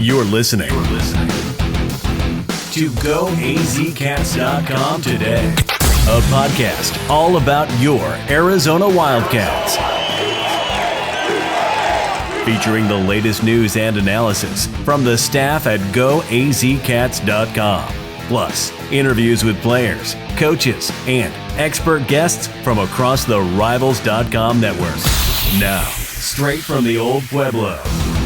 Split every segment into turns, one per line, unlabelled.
You're listening to GOAZCATS.com today, a podcast all about your Arizona Wildcats. Featuring the latest news and analysis from the staff at GOAZCATS.com. Plus, interviews with players, coaches, and expert guests from across the Rivals.com network. Now, straight from the old Pueblo,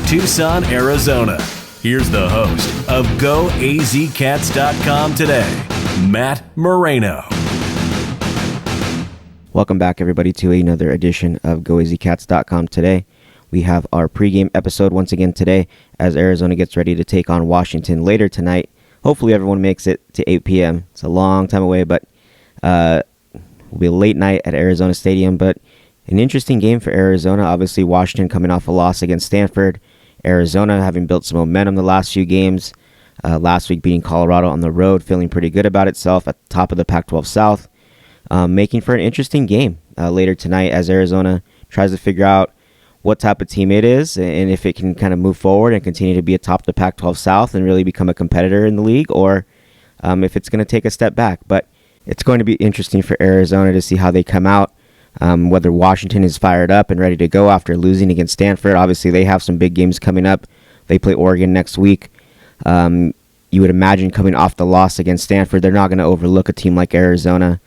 Tucson, Arizona, here's the host of GOAZCATS.com today, Matt Moreno.
Welcome back, everybody, to another edition of GOAZCATS.com today. We have our pregame episode once again today as Arizona gets ready to take on Washington later tonight. Hopefully everyone makes it to 8 p.m. It's a long time away, but will be a late night at Arizona Stadium. But an interesting game for Arizona. Obviously, Washington coming off a loss against Stanford. Arizona having built some momentum the last few games. Last week beating Colorado on the road, feeling pretty good about itself at the top of the Pac-12 South. Making for an interesting game later tonight as Arizona tries to figure out what type of team it is and if it can kind of move forward and continue to be atop the Pac-12 South and really become a competitor in the league, or if it's going to take a step back. But it's going to be interesting for Arizona to see how they come out, whether Washington is fired up and ready to go after losing against Stanford. Obviously, they have some big games coming up. They play Oregon next week. You would imagine coming off the loss against Stanford, they're not going to overlook a team like Arizona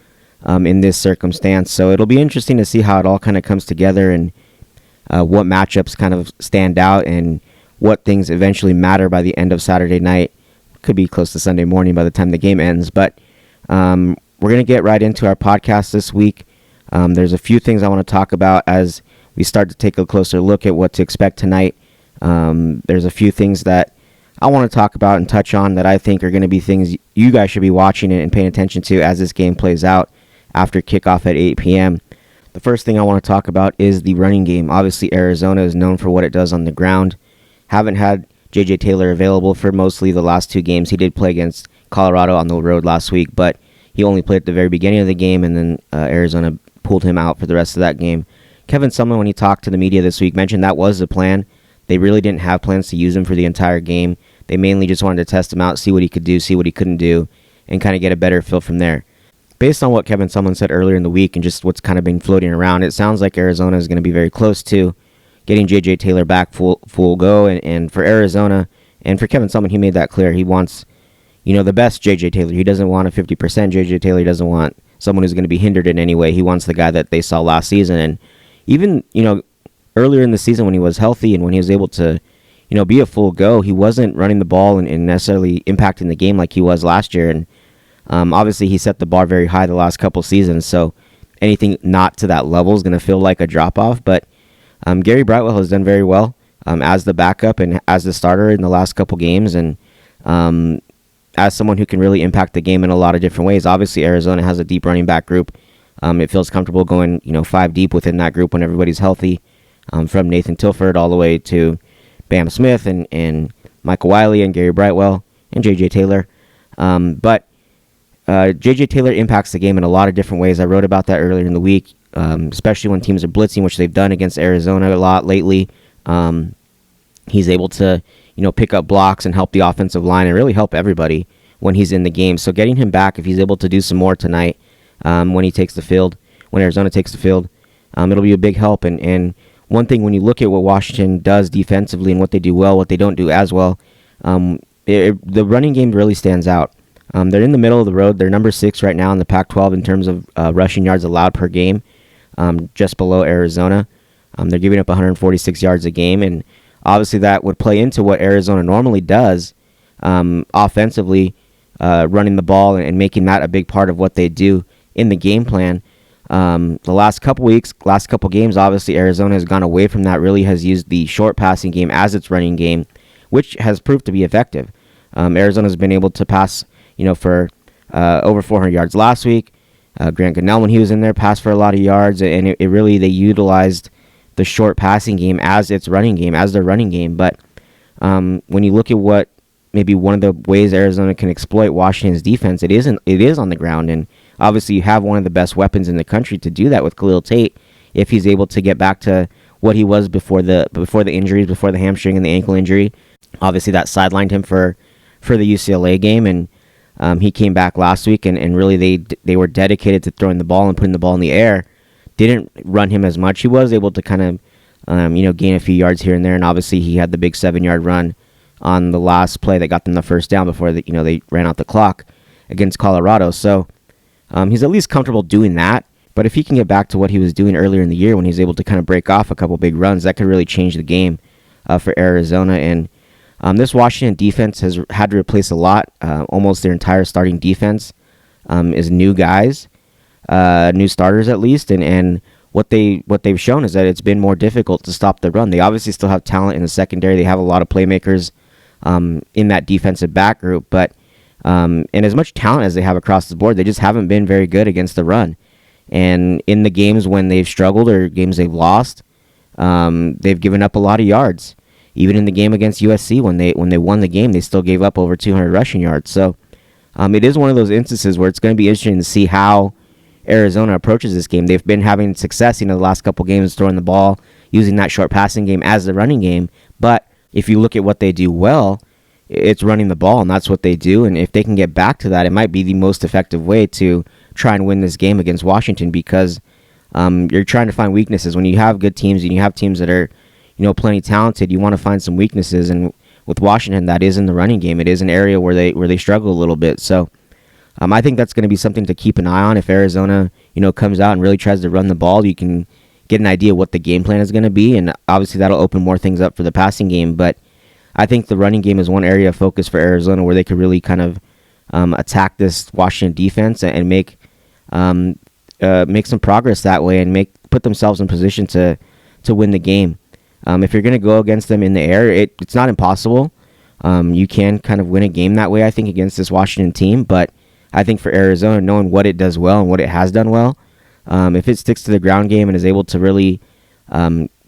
in this circumstance. So it'll be interesting to see how it all kind of comes together and what matchups kind of stand out and what things eventually matter by the end of Saturday night. Could be close to Sunday morning by the time the game ends. But we're going to get right into our podcast this week. There's a few things I want to talk about as we start to take a closer look at what to expect tonight. There's a few things that I want to talk about and touch on that I think are going to be things you guys should be watching and paying attention to as this game plays out after kickoff at 8 p.m. The first thing I want to talk about is the running game. Obviously, Arizona is known for what it does on the ground. Haven't had J.J. Taylor available for mostly the last two games. He did play against Colorado on the road last week, but he only played at the very beginning of the game, and then Arizona pulled him out for the rest of that game. Kevin Sumlin, when he talked to the media this week, mentioned that was the plan. They really didn't have plans to use him for the entire game. They mainly just wanted to test him out, see what he could do, see what he couldn't do, and kind of get a better feel from there. Based on what Kevin Sumlin said earlier in the week and just what's kind of been floating around, it sounds like Arizona is going to be very close to getting J.J. Taylor back full go. And for Arizona, and for Kevin Sumlin, he made that clear. He wants, the best J.J. Taylor. He doesn't want a 50% J.J. Taylor. He doesn't want someone who's going to be hindered in any way. He wants the guy that they saw last season. And even, earlier in the season when he was healthy and when he was able to, be a full go, he wasn't running the ball and necessarily impacting the game like he was last year. And obviously, he set the bar very high the last couple seasons, so anything not to that level is going to feel like a drop-off. But Gary Brightwell has done very well as the backup and as the starter in the last couple games, and as someone who can really impact the game in a lot of different ways. Obviously, Arizona has a deep running back group. It feels comfortable going 5 deep within that group when everybody's healthy, from Nathan Tilford all the way to Bam Smith and Michael Wiley and Gary Brightwell and J.J. Taylor. But J.J. Taylor impacts the game in a lot of different ways. I wrote about that earlier in the week, especially when teams are blitzing, which they've done against Arizona a lot lately. He's able to, pick up blocks and help the offensive line and really help everybody when he's in the game. So getting him back, if he's able to do some more tonight when Arizona takes the field, it'll be a big help. And one thing, when you look at what Washington does defensively and what they do well, what they don't do as well, the running game really stands out. They're in the middle of the road. They're number 6 right now in the Pac-12 in terms of rushing yards allowed per game, just below Arizona. They're giving up 146 yards a game, and obviously that would play into what Arizona normally does offensively, running the ball and making that a big part of what they do in the game plan. The last couple games, obviously Arizona has gone away from that, really has used the short passing game as its running game, which has proved to be effective. Arizona's been able to pass for over 400 yards last week. Grant Gunnell, when he was in there, passed for a lot of yards, and it really, they utilized the short passing game as its running game, as their running game. But when you look at what maybe one of the ways Arizona can exploit Washington's defense, it is on the ground, and obviously you have one of the best weapons in the country to do that with Khalil Tate, if he's able to get back to what he was before the injuries, before the hamstring and the ankle injury. Obviously, that sidelined him for the UCLA game, and he came back last week, and really they were dedicated to throwing the ball and putting the ball in the air. Didn't run him as much. He was able to kind of gain a few yards here and there, and obviously he had the big 7-yard run on the last play that got them the first down before they ran out the clock against Colorado. So he's at least comfortable doing that. But if he can get back to what he was doing earlier in the year when he was able to kind of break off a couple big runs, that could really change the game for Arizona. And this Washington defense has had to replace a lot. Almost their entire starting defense is new guys, new starters at least. And what they've shown is that it's been more difficult to stop the run. They obviously still have talent in the secondary. They have a lot of playmakers in that defensive back group. But and as much talent as they have across the board, they just haven't been very good against the run. And in the games when they've struggled or games they've lost, they've given up a lot of yards. Even in the game against USC, when they won the game, they still gave up over 200 rushing yards. So it is one of those instances where it's going to be interesting to see how Arizona approaches this game. They've been having success, the last couple games throwing the ball, using that short passing game as the running game. But if you look at what they do well, it's running the ball, and that's what they do. And if they can get back to that, it might be the most effective way to try and win this game against Washington, because you're trying to find weaknesses. When you have good teams and you have teams that are plenty talented, you want to find some weaknesses, and with Washington, that is in the running game. It is an area where they struggle a little bit. So I think that's going to be something to keep an eye on. If Arizona comes out and really tries to run the ball, you can get an idea what the game plan is going to be, and obviously that'll open more things up for the passing game. But I think the running game is one area of focus for Arizona where they could really kind of attack this Washington defense and make some progress that way, and put themselves in position to win the game. If you're going to go against them in the air, it's not impossible. You can kind of win a game that way, I think, against this Washington team. But I think for Arizona, knowing what it does well and what it has done well, if it sticks to the ground game and is able to really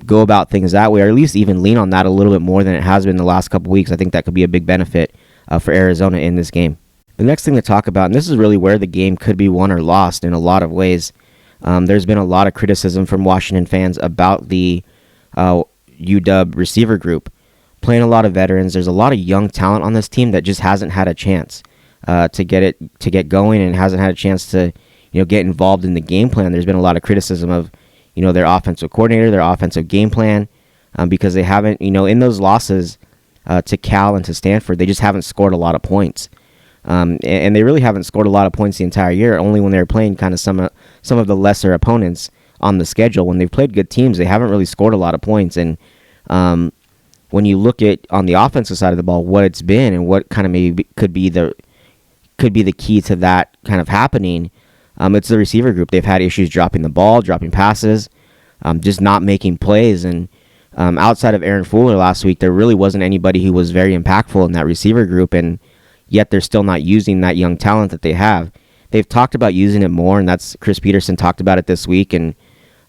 go about things that way, or at least even lean on that a little bit more than it has been the last couple weeks, I think that could be a big benefit for Arizona in this game. The next thing to talk about, and this is really where the game could be won or lost in a lot of ways, there's been a lot of criticism from Washington fans about the UW receiver group. Playing a lot of veterans, there's a lot of young talent on this team that just hasn't had a chance to get going, and hasn't had a chance to get involved in the game plan. There's been a lot of criticism of their offensive coordinator, their offensive game plan, because they haven't in those losses to Cal and to Stanford, they just haven't scored a lot of points. And they really haven't scored a lot of points the entire year. Only when they were playing kind of some of the lesser opponents on the schedule. When they've played good teams, they haven't really scored a lot of points. And when you look at on the offensive side of the ball, what it's been and what kind of maybe could be the key to that kind of happening, it's the receiver group. They've had issues dropping the ball, dropping passes, just not making plays. And outside of Aaron Fuller last week, there really wasn't anybody who was very impactful in that receiver group. And yet they're still not using that young talent that they have. They've talked about using it more, and that's Chris Peterson talked about it this week, and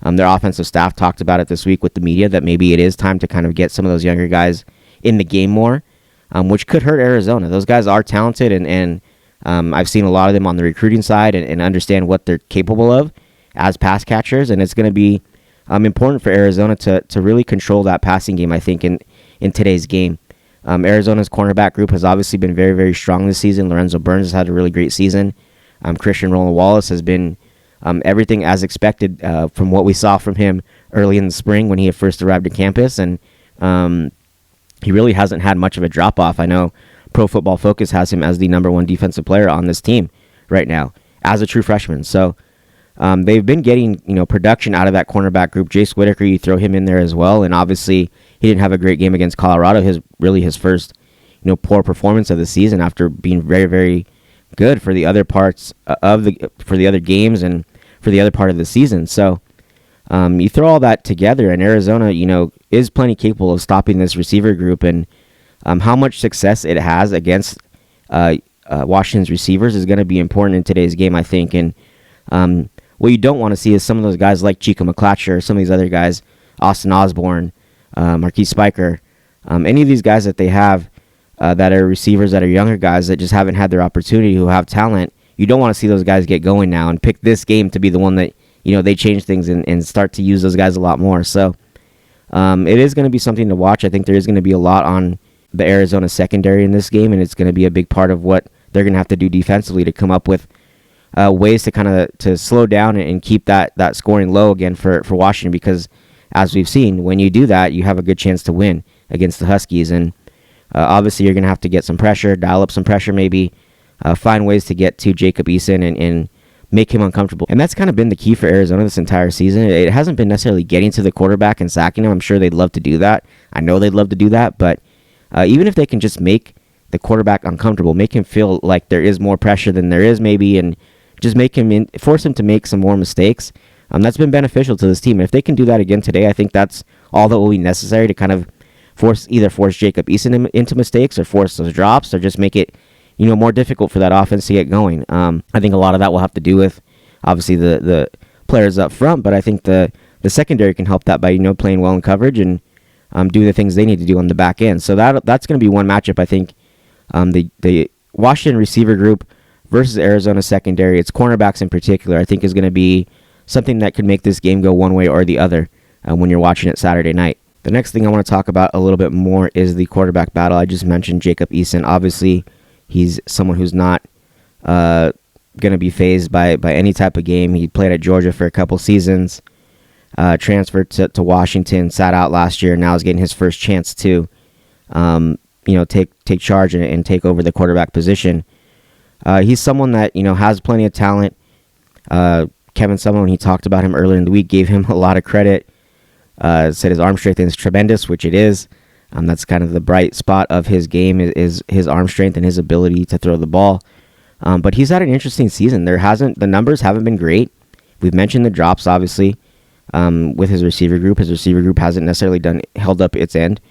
their offensive staff talked about it this week with the media, that maybe it is time to kind of get some of those younger guys in the game more, which could hurt Arizona. Those guys are talented, and I've seen a lot of them on the recruiting side and understand what they're capable of as pass catchers, and it's going to be important for Arizona to really control that passing game, I think, in today's game. Arizona's cornerback group has obviously been very, very strong this season. Lorenzo Burns has had a really great season. Christian Roland Wallace has been everything as expected from what we saw from him early in the spring when he had first arrived at campus. And he really hasn't had much of a drop-off. I know Pro Football Focus has him as the number one defensive player on this team right now as a true freshman. So they've been getting production out of that cornerback group. Jace Whitaker, you throw him in there as well. And obviously he didn't have a great game against Colorado. His first poor performance of the season after being very, very good for the other parts for the other games and for the other part of the season. So you throw all that together, and Arizona is plenty capable of stopping this receiver group. And how much success it has against Washington's receivers is going to be important in today's game, I think. And what you don't want to see is some of those guys like Chico McClatcher or some of these other guys, Austin Osborne, Marquise Spiker, any of these guys that they have that are receivers that are younger guys that just haven't had their opportunity, who have talent. You don't want to see those guys get going now and pick this game to be the one that they change things and start to use those guys a lot more. So It is going to be something to watch. I think there is going to be a lot on the Arizona secondary in this game, and it's going to be a big part of what they're going to have to do defensively to come up with ways to kind of to slow down and keep that scoring low again for Washington, because as we've seen, when you do that, you have a good chance to win against the Huskies. And obviously you're going to have to get some pressure, dial up some pressure maybe, find ways to get to Jacob Eason and make him uncomfortable. And that's kind of been the key for Arizona this entire season. It hasn't been necessarily getting to the quarterback and sacking him. I'm sure they'd love to do that. I know they'd love to do that, but even if they can just make the quarterback uncomfortable, make him feel like there is more pressure than there is maybe, and just force him to make some more mistakes, that's been beneficial to this team. And if they can do that again today, I think that's all that will be necessary to kind of force Jacob Eason into mistakes, or force those drops, or just make it more difficult for that offense to get going. I think a lot of that will have to do with obviously the players up front, but I think the secondary can help that by playing well in coverage and do the things they need to do on the back end. So that's going to be one matchup. I think the Washington receiver group versus Arizona secondary, its cornerbacks in particular, I think is going to be something that could make this game go one way or the other when you're watching it Saturday night. The next thing I want to talk about a little bit more is the quarterback battle. I just mentioned Jacob Eason. Obviously, he's someone who's not going to be fazed by any type of game. He played at Georgia for a couple seasons, transferred to Washington, sat out last year, and now is getting his first chance to take charge and take over the quarterback position. He's someone that has plenty of talent. Kevin Sumlin, when he talked about him earlier in the week, gave him a lot of credit. Said his arm strength is tremendous, which it is. That's kind of the bright spot of his game is his arm strength and his ability to throw the ball. But he's had an interesting season. The numbers haven't been great. We've mentioned the drops, obviously, with his receiver group. His receiver group hasn't necessarily held up its end.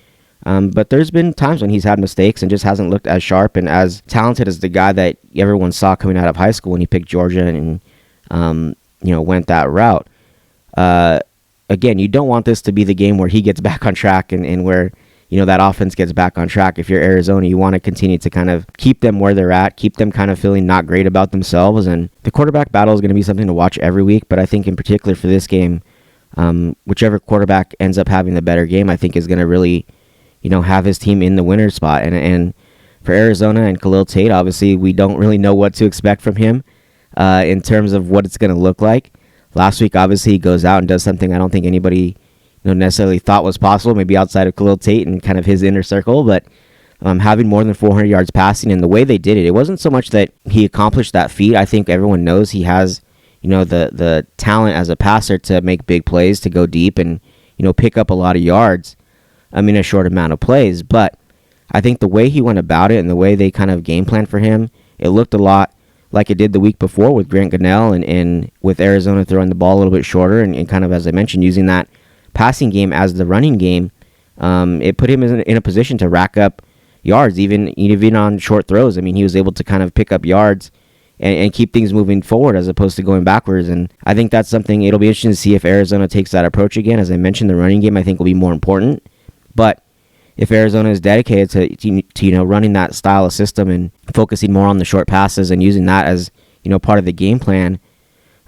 But there's been times when he's had mistakes and just hasn't looked as sharp and as talented as the guy that everyone saw coming out of high school when he picked Georgia and went that route. Again, you don't want this to be the game where he gets back on track and where that offense gets back on track. If you're Arizona, you want to continue to kind of keep them where they're at, keep them kind of feeling not great about themselves. And the quarterback battle is going to be something to watch every week. But I think in particular for this game, whichever quarterback ends up having the better game, I think is going to really have his team in the winner's spot. And for Arizona and Khalil Tate, obviously we don't really know what to expect from him in terms of what it's going to look like. Last week, obviously, he goes out and does something I don't think anybody necessarily thought was possible, maybe outside of Khalil Tate and kind of his inner circle, but having more than 400 yards passing, and the way they did it, it wasn't so much that he accomplished that feat. I think everyone knows he has the talent as a passer to make big plays, to go deep and pick up a lot of yards in a short amount of plays. But I think the way he went about it and the way they kind of game planned for him, it looked a lot like it did the week before with Grant Gunnell and with Arizona throwing the ball a little bit shorter and kind of, as I mentioned, using that passing game as the running game. It put him in a position to rack up yards, even on short throws. I mean, he was able to kind of pick up yards and keep things moving forward as opposed to going backwards. And I think that's something it'll be interesting to see if Arizona takes that approach again. As I mentioned, the running game I think will be more important. But if Arizona is dedicated to running that style of system and focusing more on the short passes and using that as part of the game plan,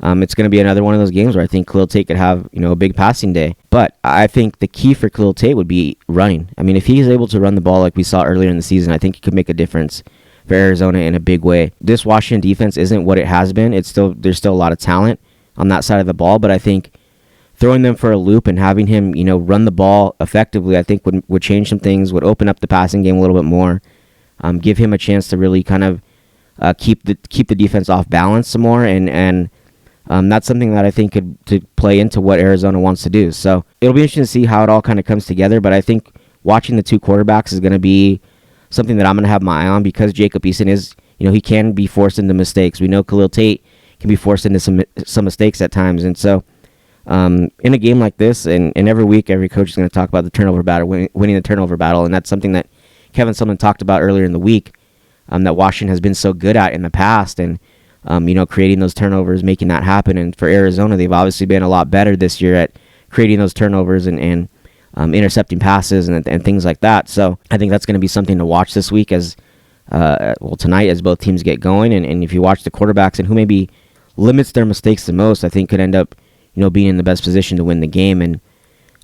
it's going to be another one of those games where I think Khalil Tate could have a big passing day. But I think the key for Khalil Tate would be running. I mean, if he's able to run the ball like we saw earlier in the season, I think he could make a difference for Arizona in a big way. This Washington defense isn't what it has been. There's still a lot of talent on that side of the ball, but I think throwing them for a loop and having him, run the ball effectively, I think would change some things, would open up the passing game a little bit more, give him a chance to really kind of keep the defense off balance some more, and that's something that I think could play into what Arizona wants to do. So it'll be interesting to see how it all kind of comes together, but I think watching the two quarterbacks is going to be something that I'm going to have my eye on, because Jacob Eason is, he can be forced into mistakes. We know Khalil Tate can be forced into some mistakes at times, and so in a game like this, and every week, every coach is going to talk about the turnover battle, winning the turnover battle, and that's something that Kevin Sumlin talked about earlier in the week, that Washington has been so good at in the past, and creating those turnovers, making that happen. And for Arizona, they've obviously been a lot better this year at creating those turnovers and intercepting passes and things like that. So I think that's going to be something to watch this week tonight as both teams get going. And if you watch the quarterbacks and who maybe limits their mistakes the most, I think could end up being in the best position to win the game. And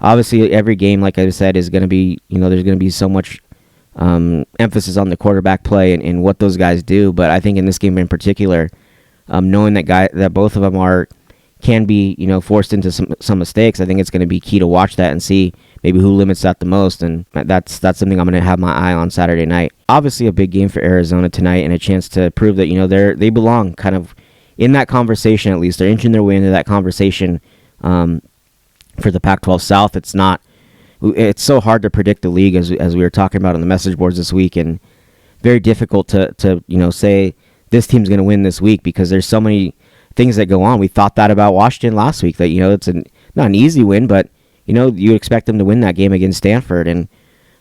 Obviously, every game, like I said, is going to be, there's going to be so much emphasis on the quarterback play and what those guys do. But I think in this game in particular, knowing that both of them can be, forced into some mistakes, I think it's going to be key to watch that and see maybe who limits that the most. And that's something I'm going to have my eye on Saturday night. Obviously, a big game for Arizona tonight and a chance to prove that, they belong kind of in that conversation. At least they're inching their way into that conversation for the Pac-12 South. It's so hard to predict the league, as we were talking about on the message boards this week, and very difficult to say this team's going to win this week because there's so many things that go on. We thought that about Washington last week, that it's not an easy win, but you expect them to win that game against Stanford, and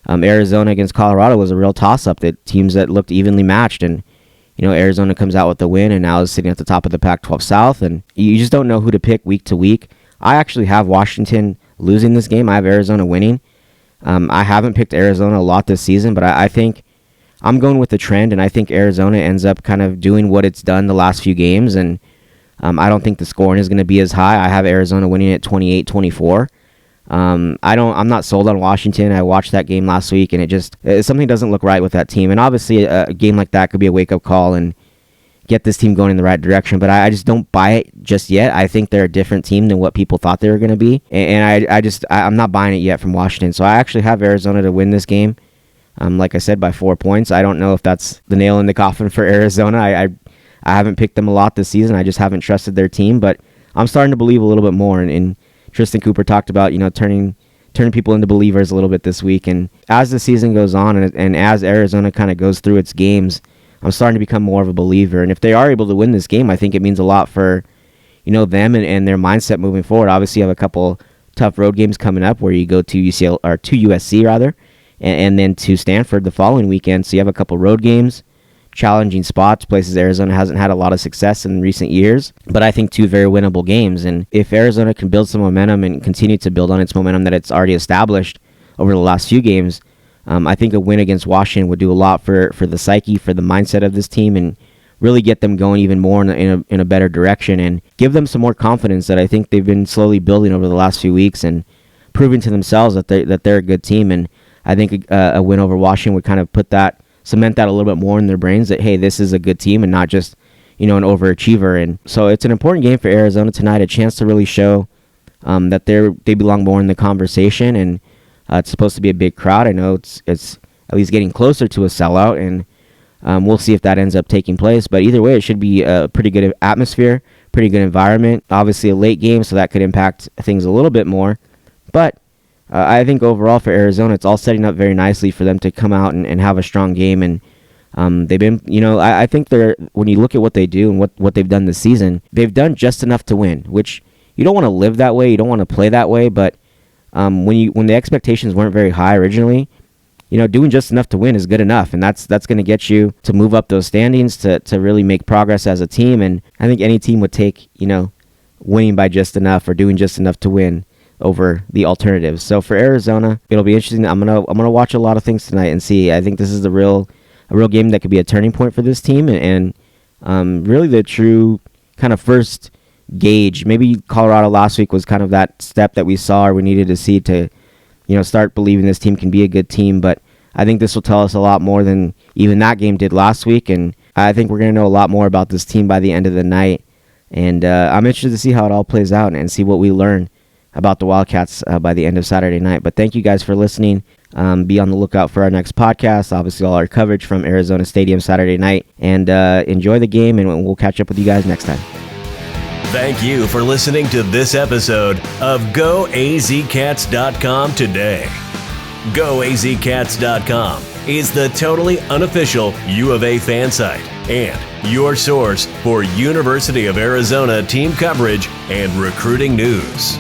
Arizona against Colorado was a real toss-up, that teams that looked evenly matched, and Arizona comes out with the win and now is sitting at the top of the Pac-12 South, and you just don't know who to pick week to week. I actually have Washington losing this game. I have Arizona winning. I haven't picked Arizona a lot this season, but I think I'm going with the trend, and I think Arizona ends up kind of doing what it's done the last few games, and I don't think the scoring is going to be as high. I have Arizona winning at 28-24. I'm not sold on Washington. I watched that game last week, and something doesn't look right with that team. And obviously, a game like that could be a wake-up call and get this team going in the right direction. But I just don't buy it just yet. I think they're a different team than what people thought they were going to be, and I'm not buying it yet from Washington. So I actually have Arizona to win this game. Like I said, by 4 points. I don't know if that's the nail in the coffin for Arizona. I haven't picked them a lot this season. I just haven't trusted their team, but I'm starting to believe a little bit more. And Tristan Cooper talked about, turning people into believers a little bit this week. And as the season goes on and as Arizona kind of goes through its games, I'm starting to become more of a believer. And if they are able to win this game, I think it means a lot for, them and their mindset moving forward. Obviously, you have a couple tough road games coming up where you go to USC rather, and then to Stanford the following weekend. So you have a couple road games, challenging spots, places Arizona hasn't had a lot of success in recent years, but I think 2 very winnable games. And if Arizona can build some momentum and continue to build on its momentum that it's already established over the last few games, I think a win against Washington would do a lot for the psyche, for the mindset of this team, and really get them going even more in a better direction and give them some more confidence that I think they've been slowly building over the last few weeks and proving to themselves that they're a good team. And I think a win over Washington would kind of cement that a little bit more in their brains, that, hey, this is a good team and not just, an overachiever. And so it's an important game for Arizona tonight, a chance to really show that they belong more in the conversation. And it's supposed to be a big crowd. I know it's at least getting closer to a sellout, and we'll see if that ends up taking place. But either way, it should be a pretty good atmosphere, pretty good environment. Obviously a late game, so that could impact things a little bit more. But I think overall for Arizona, it's all setting up very nicely for them to come out and have a strong game. And they've been, I think when you look at what they do and what they've done this season, they've done just enough to win, which you don't want to live that way. You don't want to play that way. But when the expectations weren't very high originally, doing just enough to win is good enough. And that's going to get you to move up those standings, to really make progress as a team. And I think any team would take, winning by just enough or doing just enough to win over the alternatives. So for Arizona, it'll be interesting. I'm gonna watch a lot of things tonight and see. I think this is a real game that could be a turning point for this team, and really the true kind of first gauge. Maybe Colorado last week was kind of that step that we saw or we needed to see to, start believing this team can be a good team. But I think this will tell us a lot more than even that game did last week, and I think we're gonna know a lot more about this team by the end of the night. And I'm interested to see how it all plays out and see what we learn about the Wildcats by the end of Saturday night. But thank you guys for listening. Be on the lookout for our next podcast. Obviously, all our coverage from Arizona Stadium Saturday night. And enjoy the game, and we'll catch up with you guys next time.
Thank you for listening to this episode of GOAZCATS.com today. GOAZCATS.com is the totally unofficial U of A fan site and your source for University of Arizona team coverage and recruiting news.